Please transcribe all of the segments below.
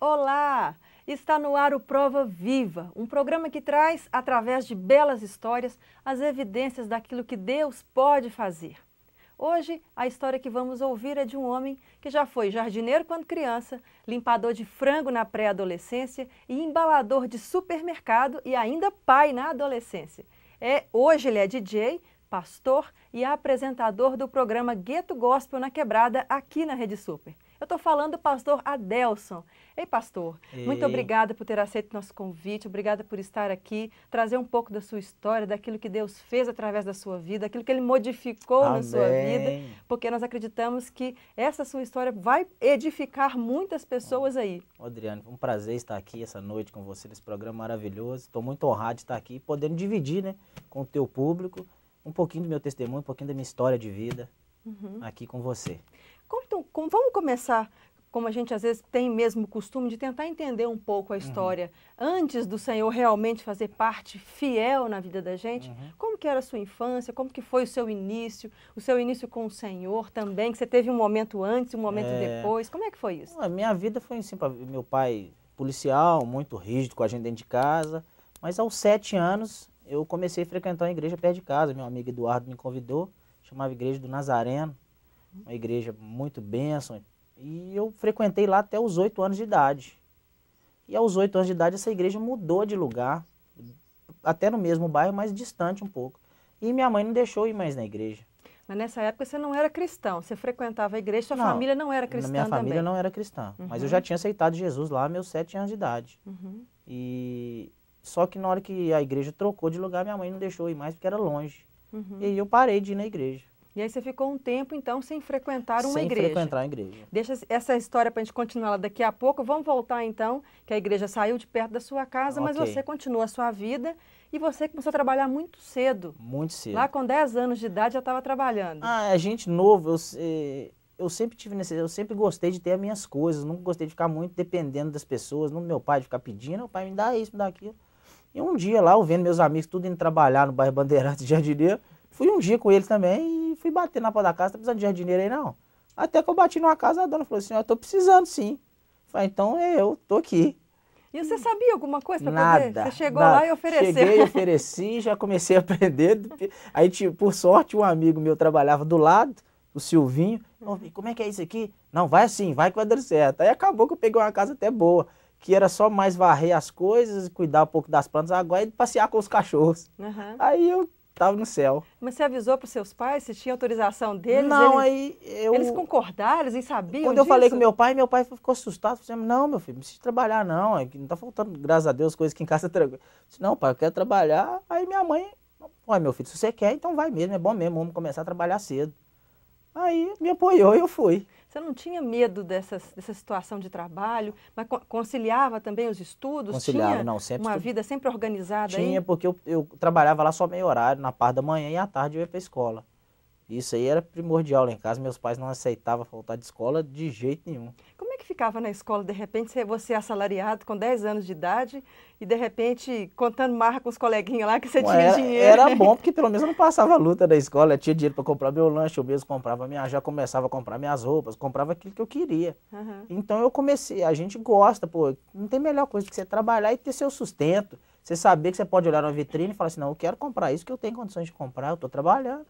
Olá! Está no ar o Prova Viva, um programa que traz, através de belas histórias, as evidências daquilo que Deus pode fazer. Hoje, a história que vamos ouvir é de um homem que já foi jardineiro quando criança, limpador de frango na pré-adolescência e embalador de supermercado e ainda pai na adolescência. Hoje ele é DJ, pastor e apresentador do programa Gueto Gospel na Quebrada aqui na Rede Super. Eu estou falando do pastor Adelson. Ei, pastor, muito obrigada por ter aceito nosso convite, obrigada por estar aqui, trazer um pouco da sua história, daquilo que Deus fez através da sua vida, aquilo que Ele modificou na sua vida, porque nós acreditamos que essa sua história vai edificar muitas pessoas aí. Adriane, foi um prazer estar aqui essa noite com você nesse programa maravilhoso. Estou muito honrado de estar aqui, podendo dividir, né, com o teu público um pouquinho do meu testemunho, um pouquinho da minha história de vida aqui com você. Vamos começar, como a gente às vezes tem mesmo o costume de tentar entender um pouco a história antes do Senhor realmente fazer parte fiel na vida da gente. Como que era a sua infância, como que foi o seu início com o Senhor também, que você teve um momento antes e um momento depois, como é que foi isso? A minha vida foi assim, meu pai policial, muito rígido com a gente dentro de casa, mas aos 7 anos eu comecei a frequentar uma igreja perto de casa, meu amigo Eduardo me convidou, chamava Igreja do Nazareno, uma igreja muito bênção, e eu frequentei lá até os 8 anos de idade. E aos 8 anos de idade essa igreja mudou de lugar, até no mesmo bairro, mas distante um pouco. E minha mãe não deixou ir mais na igreja. Mas nessa época você não era cristão, você frequentava a igreja, sua família não era cristã também? Minha família não era cristã, mas eu já tinha aceitado Jesus lá aos meus 7 anos de idade. E só que na hora que a igreja trocou de lugar, minha mãe não deixou ir mais porque era longe. E aí eu parei de ir na igreja. E aí você ficou um tempo, então, sem frequentar uma igreja. Sem frequentar a igreja. Deixa essa história para a gente continuar lá daqui a pouco. Vamos voltar, então, que a igreja saiu de perto da sua casa, mas você continua a sua vida e você começou a trabalhar muito cedo. Muito cedo. Lá com 10 anos de idade já estava trabalhando. A gente novo, eu sempre tive eu sempre gostei de ter as minhas coisas, nunca gostei de ficar muito dependendo das pessoas, não do meu pai de ficar pedindo, meu pai me dá isso, me dá aquilo. E um dia lá, eu vendo meus amigos tudo indo trabalhar no bairro Bandeirantes de Jardineiro, fui um dia com eles também e fui bater na porta da casa, tá precisando de jardineiro aí não? Até que eu bati numa casa, a dona falou assim, eu tô precisando sim. Falei, então eu tô aqui. E você sabia alguma coisa para poder? Nada. Você chegou lá e ofereceu. Cheguei, ofereci, já comecei a aprender. Aí, por sorte, um amigo meu trabalhava do lado, o Silvinho. Como é que é isso aqui? Não, vai assim, vai que vai dar certo. Aí acabou que eu peguei uma casa até boa, que era só mais varrer as coisas, cuidar um pouco das plantas, agora e passear com os cachorros. Aí eu tava no céu. Mas você avisou para os seus pais? Você tinha autorização deles? Não, Eles concordaram, eles sabiam Quando eu falei com meu pai ficou assustado. Falei, não, meu filho, não precisa trabalhar não, não tá faltando, graças a Deus, coisas que em casa é tranquilo. Disse, não, pai, eu quero trabalhar. Aí minha mãe, olha, meu filho, se você quer, então vai mesmo, é bom mesmo, vamos começar a trabalhar cedo. Aí me apoiou e eu fui. Você não tinha medo dessa situação de trabalho, mas conciliava também os estudos? Conciliava, tinha não, sempre. Uma vida sempre organizada aí? Tinha, porque eu trabalhava lá só meio horário, na parte da manhã e à tarde eu ia pra escola. Isso aí era primordial lá em casa, meus pais não aceitavam faltar de escola de jeito nenhum. Como é que ficava na escola, de repente, você assalariado com 10 anos de idade e, de repente, contando marra com os coleguinhas lá que você tinha dinheiro? Era bom, porque pelo menos eu não passava luta da escola, eu tinha dinheiro para comprar meu lanche, eu mesmo comprava já começava a comprar minhas roupas, comprava aquilo que eu queria. Então eu comecei, a gente gosta, pô, não tem melhor coisa que você trabalhar e ter seu sustento. Você saber que você pode olhar na vitrine e falar assim, não, eu quero comprar isso que eu tenho condições de comprar, eu estou trabalhando.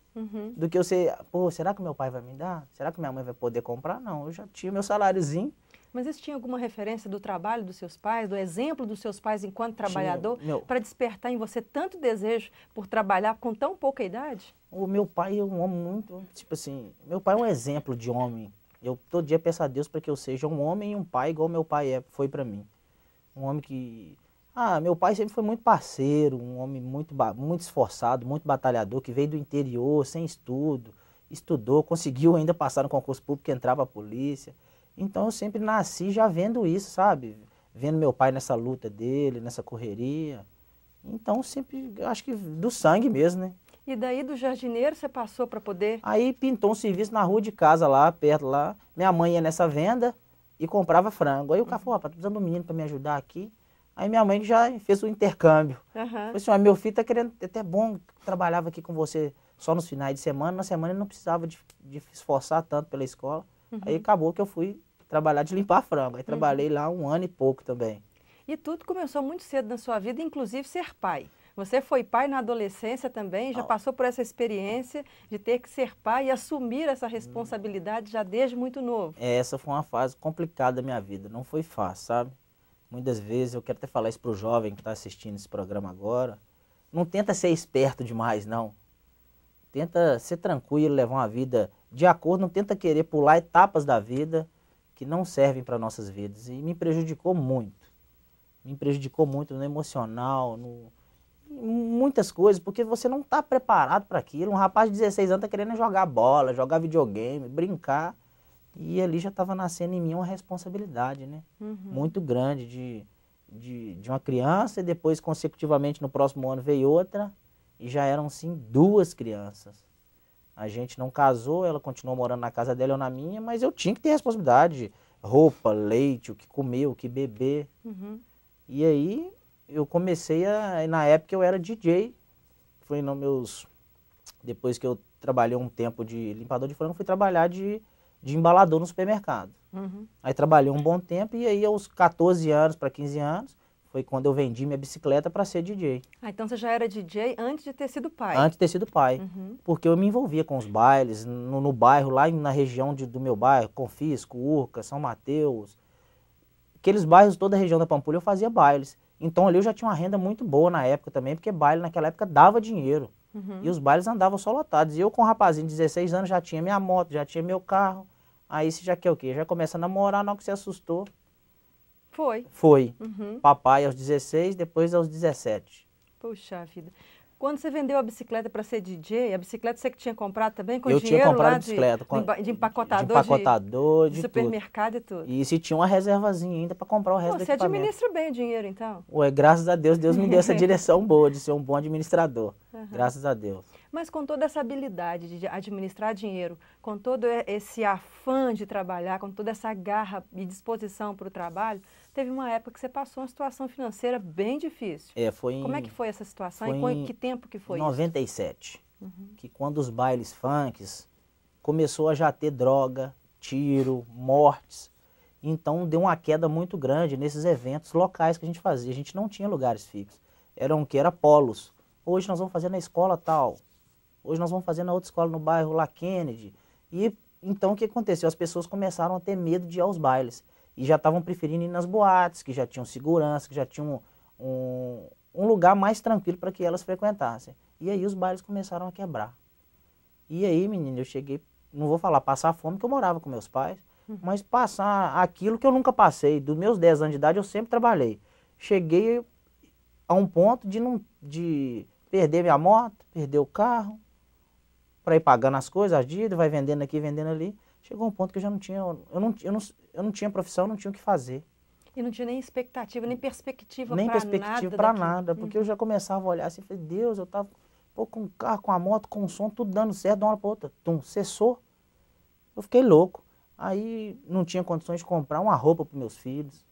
Do que você, pô, será que meu pai vai me dar? Será que minha mãe vai poder comprar? Não, eu já tinha meu saláriozinho. Mas isso tinha alguma referência do trabalho dos seus pais, do exemplo dos seus pais enquanto trabalhador, para despertar em você tanto desejo por trabalhar com tão pouca idade? O meu pai é um homem muito, tipo assim, meu pai é um exemplo de homem. Eu todo dia peço a Deus para que eu seja um homem e um pai igual meu pai foi para mim. Um homem que... meu pai sempre foi muito parceiro, um homem muito esforçado, muito batalhador, que veio do interior, sem estudo, estudou, conseguiu ainda passar no concurso público, entrar para a polícia. Então eu sempre nasci já vendo isso, sabe? Vendo meu pai nessa luta dele, nessa correria. Então sempre, acho que do sangue mesmo, né? E daí do jardineiro você passou para poder... Aí pintou um serviço na rua de casa lá, perto lá. Minha mãe ia nessa venda e comprava frango. Aí o cara falou, tô precisando de um menino para me ajudar aqui. Aí minha mãe já fez o intercâmbio. Falei assim, meu filho tá querendo, até bom, trabalhava aqui com você só nos finais de semana. Na semana ele não precisava de esforçar tanto pela escola. Aí acabou que eu fui trabalhar de limpar frango. Aí trabalhei lá 1 ano e pouco também. E tudo começou muito cedo na sua vida, inclusive ser pai. Você foi pai na adolescência também, já passou por essa experiência de ter que ser pai e assumir essa responsabilidade já desde muito novo. Essa foi uma fase complicada da minha vida, não foi fácil, sabe? Muitas vezes, eu quero até falar isso pro jovem que está assistindo esse programa agora, não tenta ser esperto demais, não. Tenta ser tranquilo, levar uma vida de acordo, não tenta querer pular etapas da vida que não servem para nossas vidas. E me prejudicou muito. Me prejudicou muito no emocional, em muitas coisas, porque você não está preparado para aquilo. Um rapaz de 16 anos está querendo jogar bola, jogar videogame, brincar. E ali já estava nascendo em mim uma responsabilidade, né? Muito grande de uma criança, e depois, consecutivamente, no próximo ano veio outra. E já eram, sim, 2 crianças. A gente não casou, ela continuou morando na casa dela ou na minha, mas eu tinha que ter responsabilidade. Roupa, leite, o que comer, o que beber. E aí eu comecei na época eu era DJ. Foi no meus... Depois que eu trabalhei um tempo de limpador de frango, fui trabalhar de embalador no supermercado. Aí trabalhei um bom tempo e aí aos 14 anos para 15 anos, foi quando eu vendi minha bicicleta para ser DJ. Ah, então você já era DJ antes de ter sido pai? Antes de ter sido pai. Porque eu me envolvia com os bailes no bairro, lá na região do meu bairro, Confisco, Urca, São Mateus. Aqueles bairros, toda a região da Pampulha, eu fazia bailes. Então ali eu já tinha uma renda muito boa na época também, porque baile naquela época dava dinheiro. E os bailes andavam só lotados. E eu com um rapazinho de 16 anos já tinha minha moto, já tinha meu carro. Aí você já quer o quê? Já começa a namorar, na hora que você assustou. Foi. Papai aos 16, depois aos 17. Puxa vida. Quando você vendeu a bicicleta para ser DJ, a bicicleta você que tinha comprado também com eu dinheiro tinha comprado lá a bicicleta, de empacotador, de supermercado tudo. e tudo. E se tinha uma reservazinha ainda para comprar o resto do Você equipamento. administra bem o dinheiro, então? Ué, graças a Deus, Deus me deu essa direção boa de ser um bom administrador. Graças a Deus. Mas com toda essa habilidade de administrar dinheiro, com todo esse afã de trabalhar, com toda essa garra e disposição para o trabalho, teve uma época que você passou uma situação financeira bem difícil. Como é que foi essa situação e em que tempo que foi isso? Em 97, que quando os bailes funks começou a já ter droga, tiro, mortes. Então deu uma queda muito grande nesses eventos locais que a gente fazia. A gente não tinha lugares fixos. Era polos. Hoje nós vamos fazer na escola tal. Hoje nós vamos fazer na outra escola no bairro La Kennedy. E então o que aconteceu? As pessoas começaram a ter medo de ir aos bailes. E já estavam preferindo ir nas boates, que já tinham segurança, que já tinham um lugar mais tranquilo para que elas frequentassem. E aí os bailes começaram a quebrar. E aí, menino, eu cheguei, não vou falar passar fome, porque eu morava com meus pais, mas passar aquilo que eu nunca passei. Dos meus 10 anos de idade eu sempre trabalhei. Cheguei a um ponto de perder minha moto, perder o carro, para ir pagando as coisas, as dívidas, vai vendendo aqui, vendendo ali. Chegou um ponto que eu já não tinha, eu não tinha profissão, não tinha o que fazer. E não tinha nem expectativa, nem perspectiva para nada, porque eu já começava a olhar assim, falei, Deus, eu tava com o carro, com a moto, com o som, tudo dando certo, de uma hora para outra, cessou. Eu fiquei louco. Aí não tinha condições de comprar uma roupa para meus filhos,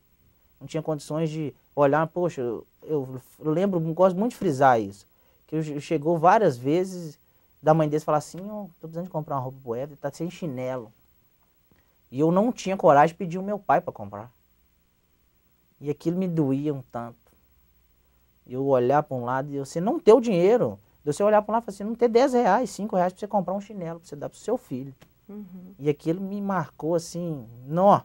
não tinha condições de olhar, poxa, eu lembro, gosto muito de frisar isso, que chegou várias vezes da mãe deles falar assim, tô precisando de comprar uma roupa pro Éder, tá sem chinelo. E eu não tinha coragem de pedir o meu pai para comprar. E aquilo me doía um tanto. Eu olhar para um lado e você não ter o dinheiro. Você olhar para um lado e falar assim, não ter 10 reais, 5 reais para você comprar um chinelo, para você dar pro seu filho. E aquilo me marcou assim, não.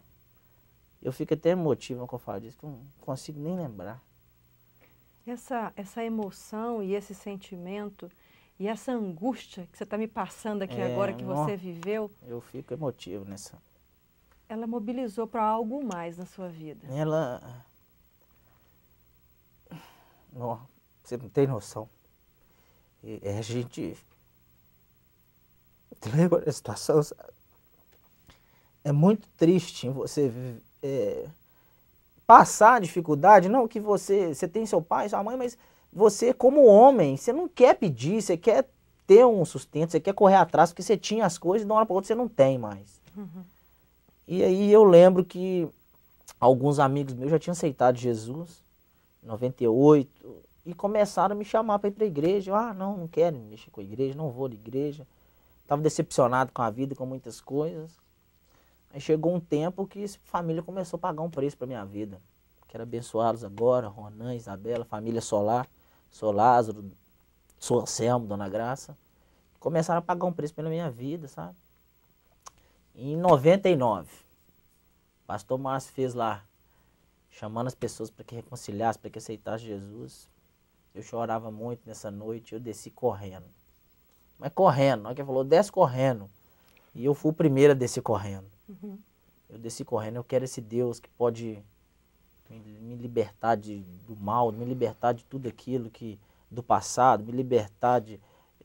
Eu fico até emotivo quando eu falo disso, que eu não consigo nem lembrar. Essa emoção e esse sentimento e essa angústia que você está me passando aqui agora, que você viveu... Eu fico emotivo nessa... Ela mobilizou para algo mais na sua vida. Não, você não tem noção. A gente... Lembra a situação, sabe? É muito triste você passar a dificuldade, não que você tem seu pai, sua mãe, mas você como homem, você não quer pedir, você quer ter um sustento, você quer correr atrás, porque você tinha as coisas e de uma hora para outra você não tem mais. E aí eu lembro que alguns amigos meus já tinham aceitado Jesus, em 98, e começaram a me chamar para ir para a igreja. Não quero mexer com a igreja, não vou na igreja. Estava decepcionado com a vida, com muitas coisas. Aí chegou um tempo que a família começou a pagar um preço para minha vida. Quero abençoá-los agora, Ronan, Isabela, família Solar, Sou Lázaro, Sou Anselmo, Dona Graça. Começaram a pagar um preço pela minha vida, sabe? Em 99, o pastor Márcio fez lá, chamando as pessoas para que reconciliassem, para que aceitassem Jesus. Eu chorava muito nessa noite, eu desci correndo. Mas correndo, na hora que ele falou, desce correndo. E eu fui o primeiro a descer correndo. Uhum. Eu desci correndo, eu quero esse Deus que pode me libertar do mal, me libertar de tudo aquilo do passado, me libertar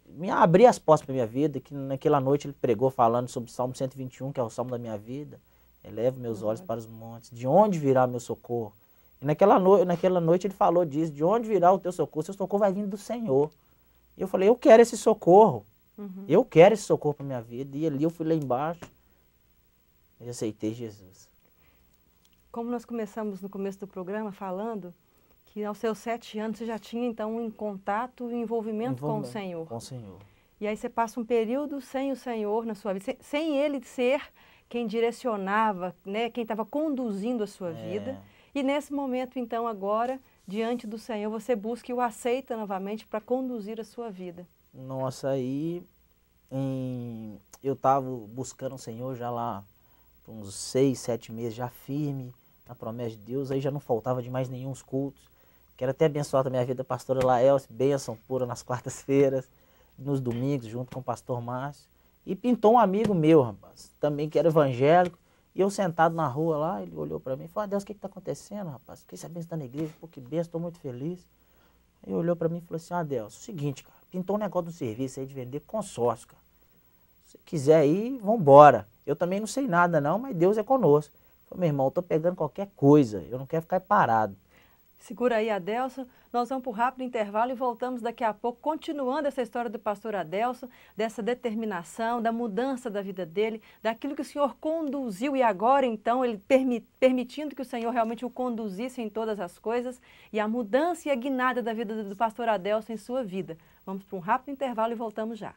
me abrir as portas para minha vida, que naquela noite ele pregou falando sobre o Salmo 121, que é o Salmo da minha vida. Eleva meus olhos para os montes, de onde virá meu socorro? E naquela noite ele falou disso, de onde virá o teu socorro? Seu socorro vai vir do Senhor. E eu falei, eu quero esse socorro. Uhum. Eu quero esse socorro para minha vida. E ali eu fui lá embaixo e aceitei Jesus. Como nós começamos no começo do programa falando que aos seus 7 anos você já tinha então um contato, um envolvimento com o Senhor. Com o Senhor. E aí você passa um período sem o Senhor na sua vida, sem Ele ser quem direcionava, né, quem estava conduzindo a sua vida. E nesse momento, então, agora, diante do Senhor, você busca e o aceita novamente para conduzir a sua vida. Nossa, aí eu estava buscando o Senhor já lá por uns 6, 7 meses, já firme na promessa de Deus. Aí já não faltava de mais nenhum cultos. Quero até abençoar a minha vida, a pastora Laelce, bênção pura nas quartas-feiras, nos domingos, junto com o pastor Márcio. E pintou um amigo meu, rapaz, também que era evangélico. E eu sentado na rua lá, ele olhou para mim e falou, Adelson, o que está acontecendo, rapaz? Fiquei sabendo que você está na igreja, pô, que benção, estou muito feliz. Aí olhou para mim e falou assim, Adelson, é o seguinte, cara, pintou um negócio do serviço aí de vender consórcio, cara. Se você quiser ir, vambora. Eu também não sei nada não, mas Deus é conosco. Eu falei, meu irmão, eu estou pegando qualquer coisa, eu não quero ficar parado. Segura aí, Adelson. Nós vamos para um rápido intervalo e voltamos daqui a pouco, continuando essa história do pastor Adelson, dessa determinação, da mudança da vida dele, daquilo que o Senhor conduziu e agora, então, ele permitindo que o Senhor realmente o conduzisse em todas as coisas e a mudança e a guinada da vida do pastor Adelson em sua vida. Vamos para um rápido intervalo e voltamos já.